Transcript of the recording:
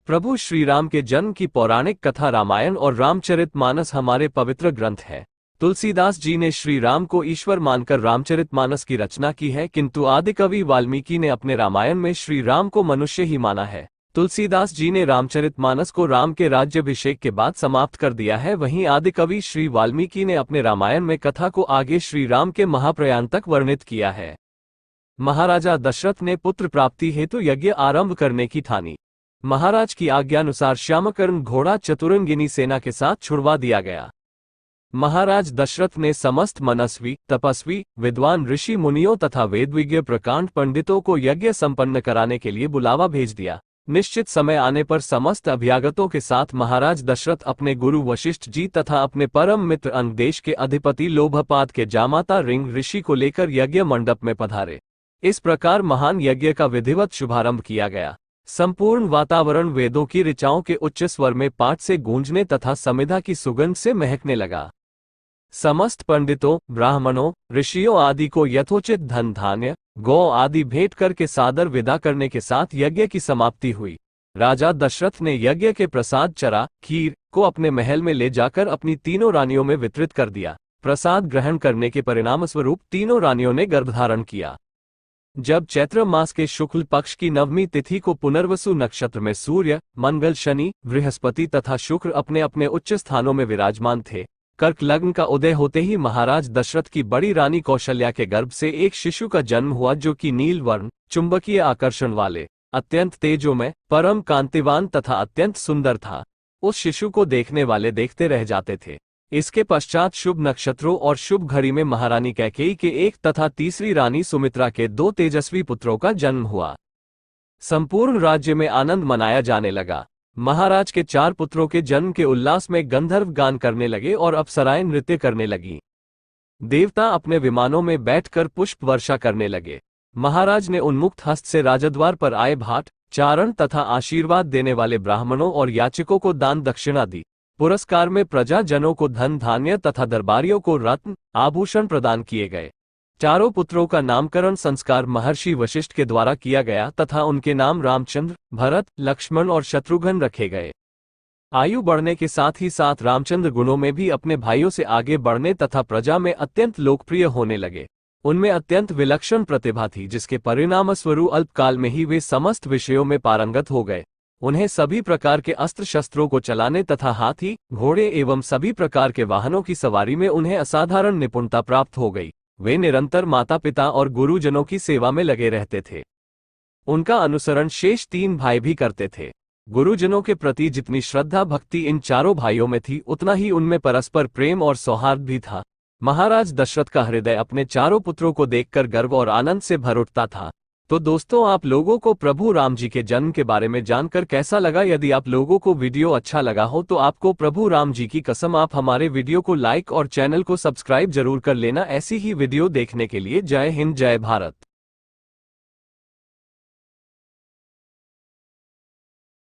प्रभु श्री राम के जन्म की पौराणिक कथा रामायण और रामचरितमानस हमारे पवित्र ग्रंथ है। तुलसीदास जी ने श्री राम को ईश्वर मानकर रामचरितमानस की रचना की है, किंतु आदिकवि वाल्मीकि ने अपने रामायण में श्री राम को मनुष्य ही माना है। तुलसीदास जी ने रामचरितमानस को राम के राज्याभिषेक के बाद समाप्त कर दिया है, वहीं आदिकवि श्री वाल्मीकि ने अपने रामायण में कथा को आगे श्री राम के महाप्रयाण तक वर्णित किया है। महाराजा दशरथ ने पुत्र प्राप्ति हेतु यज्ञ आरंभ करने की ठानी। महाराज की आज्ञानुसार श्यामकर्ण घोड़ा चतुरंगिनी सेना के साथ छुड़वा दिया गया। महाराज दशरथ ने समस्त मनस्वी, तपस्वी, विद्वान ऋषि मुनियों तथा वेदविज्ञ प्रकांड पंडितों को यज्ञ संपन्न कराने के लिए बुलावा भेज दिया। निश्चित समय आने पर समस्त अभ्यागतों के साथ महाराज दशरथ अपने गुरु वशिष्ठ जी तथा अपने परम मित्र अंग देश के अधिपति लोभपाद के जामाता रिंग ऋषि को लेकर यज्ञ मंडप में पधारे। इस प्रकार महान यज्ञ का विधिवत शुभारंभ किया गया। संपूर्ण वातावरण वेदों की ऋचाओं के उच्च स्वर में पाठ से गूंजने तथा समिधा की सुगंध से महकने लगा। समस्त पंडितों, ब्राह्मणों, ऋषियों आदि को यथोचित धन धान्य, गौ आदि भेंट करके सादर विदा करने के साथ यज्ञ की समाप्ति हुई। राजा दशरथ ने यज्ञ के प्रसाद चरा खीर को अपने महल में ले जाकर अपनी तीनों रानियों में वितरित कर दिया। प्रसाद ग्रहण करने के परिणामस्वरूप तीनों रानियों ने गर्भधारण किया। जब चैत्र मास के शुक्ल पक्ष की नवमी तिथि को पुनर्वसु नक्षत्र में सूर्य, मंगल, शनि, बृहस्पति तथा शुक्र अपने अपने उच्च स्थानों में विराजमान थे, कर्क लग्न का उदय होते ही महाराज दशरथ की बड़ी रानी कौशल्या के गर्भ से एक शिशु का जन्म हुआ, जो कि नील वर्ण, चुंबकीय आकर्षण वाले, अत्यंत तेजोमय, परम कांतिवान तथा अत्यंत सुंदर था। उस शिशु को देखने वाले देखते रह जाते थे। इसके पश्चात शुभ नक्षत्रों और शुभ घड़ी में महारानी कैकेयी के एक तथा तीसरी रानी सुमित्रा के दो तेजस्वी पुत्रों का जन्म हुआ। संपूर्ण राज्य में आनंद मनाया जाने लगा। महाराज के 4 पुत्रों के जन्म के उल्लास में गंधर्व गान करने लगे और अप्सराएं नृत्य करने लगीं। देवता अपने विमानों में बैठकर पुष्प वर्षा करने लगे। महाराज ने उन्मुक्त हस्त से राजद्वार पर आए भाट, चारण तथा आशीर्वाद देने वाले ब्राह्मणों और याचकों को दान दक्षिणा दी। पुरस्कार में प्रजाजनों को धन धान्य तथा दरबारियों को रत्न आभूषण प्रदान किए गए। 4 पुत्रों का नामकरण संस्कार महर्षि वशिष्ठ के द्वारा किया गया तथा उनके नाम रामचंद्र, भरत, लक्ष्मण और शत्रुघ्न रखे गए। आयु बढ़ने के साथ ही साथ रामचंद्र गुणों में भी अपने भाइयों से आगे बढ़ने तथा प्रजा में अत्यंत लोकप्रिय होने लगे। उनमें अत्यंत विलक्षण प्रतिभा थी, जिसके परिणामस्वरूप अल्पकाल में ही वे समस्त विषयों में पारंगत हो गए। उन्हें सभी प्रकार के अस्त्र शस्त्रों को चलाने तथा हाथी, घोड़े एवं सभी प्रकार के वाहनों की सवारी में उन्हें असाधारण निपुणता प्राप्त हो गई। वे निरंतर माता पिता और गुरुजनों की सेवा में लगे रहते थे। उनका अनुसरण शेष 3 भाई भी करते थे। गुरुजनों के प्रति जितनी श्रद्धा भक्ति इन 4 भाइयों में थी, उतना ही उनमें परस्पर प्रेम और सौहार्द भी था। महाराज दशरथ का हृदय अपने 4 पुत्रों को देखकर गर्व और आनंद से भर उठता था। तो दोस्तों, आप लोगों को प्रभु राम जी के जन्म के बारे में जानकर कैसा लगा? यदि आप लोगों को वीडियो अच्छा लगा हो तो आपको प्रभु राम जी की कसम आप हमारे वीडियो को लाइक और चैनल को सब्सक्राइब जरूर कर लेना। ऐसी ही वीडियो देखने के लिए जय हिंद, जय भारत।